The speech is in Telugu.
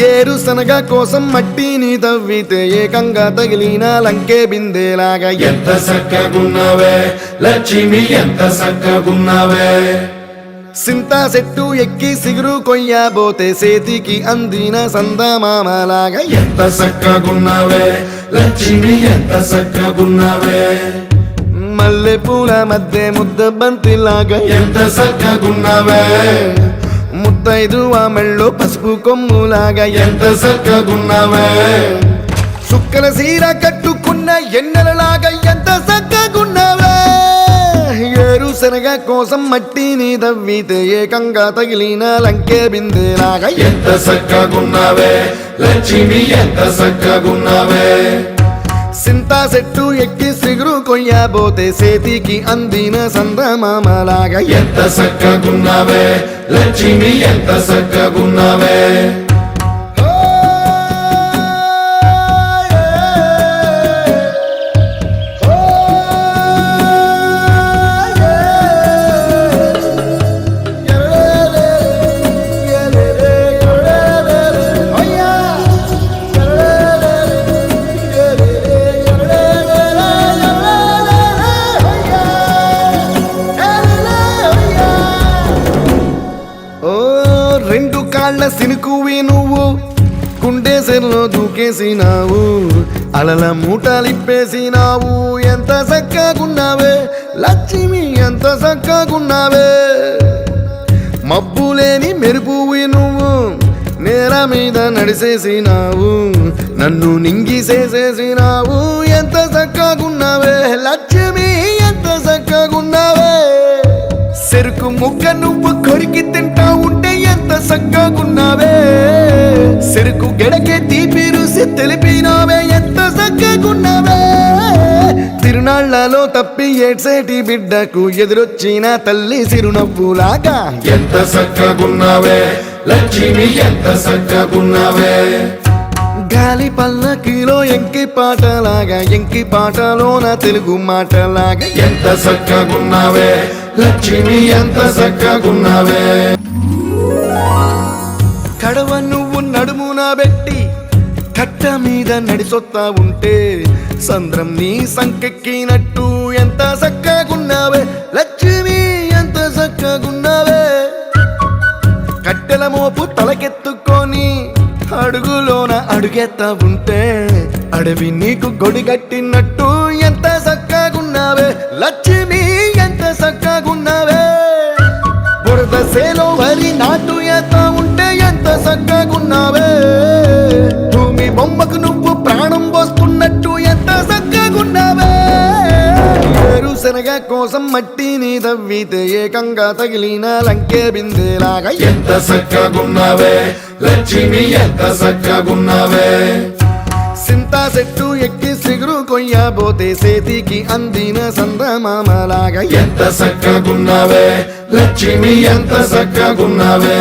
ఏరుశనగ కోసం మట్టిని తవ్వితే ఏకంగా తగిలిన లంకే బిందెలాగా ఎంత సక్కగున్నావే లక్ష్మి ఎంత సక్కగున్నావే సింతా చెట్టు ఎక్కి సిగురు కొయ్యబోతే సేతికి అందిన సందమామలాగా ఎంత సక్కగున్నావే లక్ష్మి ఎంత సక్కగున్నావే మల్లె పూల మధ్య ముద్ద బంతిలాగా ఎంత సక్కగున్నావే ముద్దైదు ఆ మెళ్ళో పసుపు కొమ్ములాగా ఎంత సక్కగున్నావే సుక్కల సీర కట్టుకున్న ఎన్నెలలాగా ఎంత సక్కగున్నావే ఏరుశనగ కోసం మట్టిని తవ్వితే ఏకంగా తగిలిన లంకే బిందెలాగా ఎంత సక్కగున్నావే లక్ష్మి ఎంత సక్కగున్నావే సింతా చెట్టు ఎక్కి సిగురు కొయ్యబోతే సేతికి అందిన సందమామలాగా ఎంత సక్కగున్నావే లక్ష్మి ఎంత సక్కగున్నావే రెండు కాళ్ళ సినుకువి నువ్వు కుండేసెల్లో దూకేసినావు అలల మూటలిప్పేసినావు ఎంత చక్కగున్నావే లక్ష్మి ఎంత చక్కగున్నావే మబ్బులేని మెరుపువి నువ్వు నేల మీద నడిసేసినావు నన్ను నింగిసేసేసినావు ఎంత చక్కగున్నావే లక్ష్మి ఎంత చక్కగున్నావే చెరుకు ముక్క నువ్వు కొరికి తింటా ఉంటే ఎంత చక్కగున్నావే చెరుకు గెడకే తీపి రుసి తెలిపినావే ఎంత చక్కగున్నావే తిరునాళ్లలో తప్పి ఏడ్సేటి బిడ్డకు ఎదురొచ్చిన తల్లి చిరునవ్వులాగా ఎంత సక్కగున్నావే లక్ష్మి ఎంత సక్కగున్నావే గాలి పల్లకిలో ఎంకి పాటలాగా ఎంకి పాటలోన తెలుగు మాటలాగా ఎంత సక్కగున్నావే లక్ష్మి ఎంత సక్కగున్నావే కడవ నువ్వు నడుమున పెట్టి కట్ట మీద నడిసొత్తా ఉంటే సంద్రం నీ సంకెక్కినట్టు ఎంత చక్కగున్నావే లక్ష్మి ఎంత చక్కగున్నావే కట్టెల మోపు తలకెత్తుకొని అడుగులోన అడుగెత్తా ఉంటే అడవి నీకు గొడిగట్టినట్టు ఎంత చక్కగున్నావే లక్ష్మి ఎంత చక్కగున్నావే బురద సేలో వరి నాటు ఎత్తా ఉంటే ఎంత చక్కగున్నావే భూమి బొమ్మకు నువ్వు ప్రాణం పోస్తున్నట్టు ఎంత చక్కగున్నావే ఏరుశనగ కోసం మట్టిని తవ్వితే ఏకంగా తగిలిన లంకే బిందెలాగా ఎంత సక్కగున్నావే లక్ష్మి ఎంత సక్కగున్నావే సింతా చెట్టు ఎక్కి సిగురు కొయ్యబోతే సేతికి అందిన సందమామలాగా ఎంత సక్కగున్నావే లక్ష్మి ఎంత సక్కగున్నావే